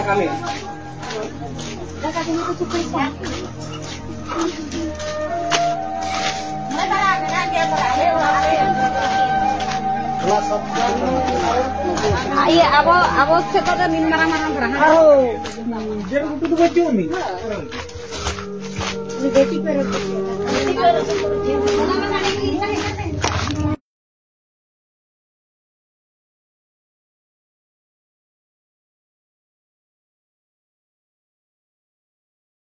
Kami. Iya, abo sekolah min marah-marah berang. Jangan kudu baca umi. Ini beti pero.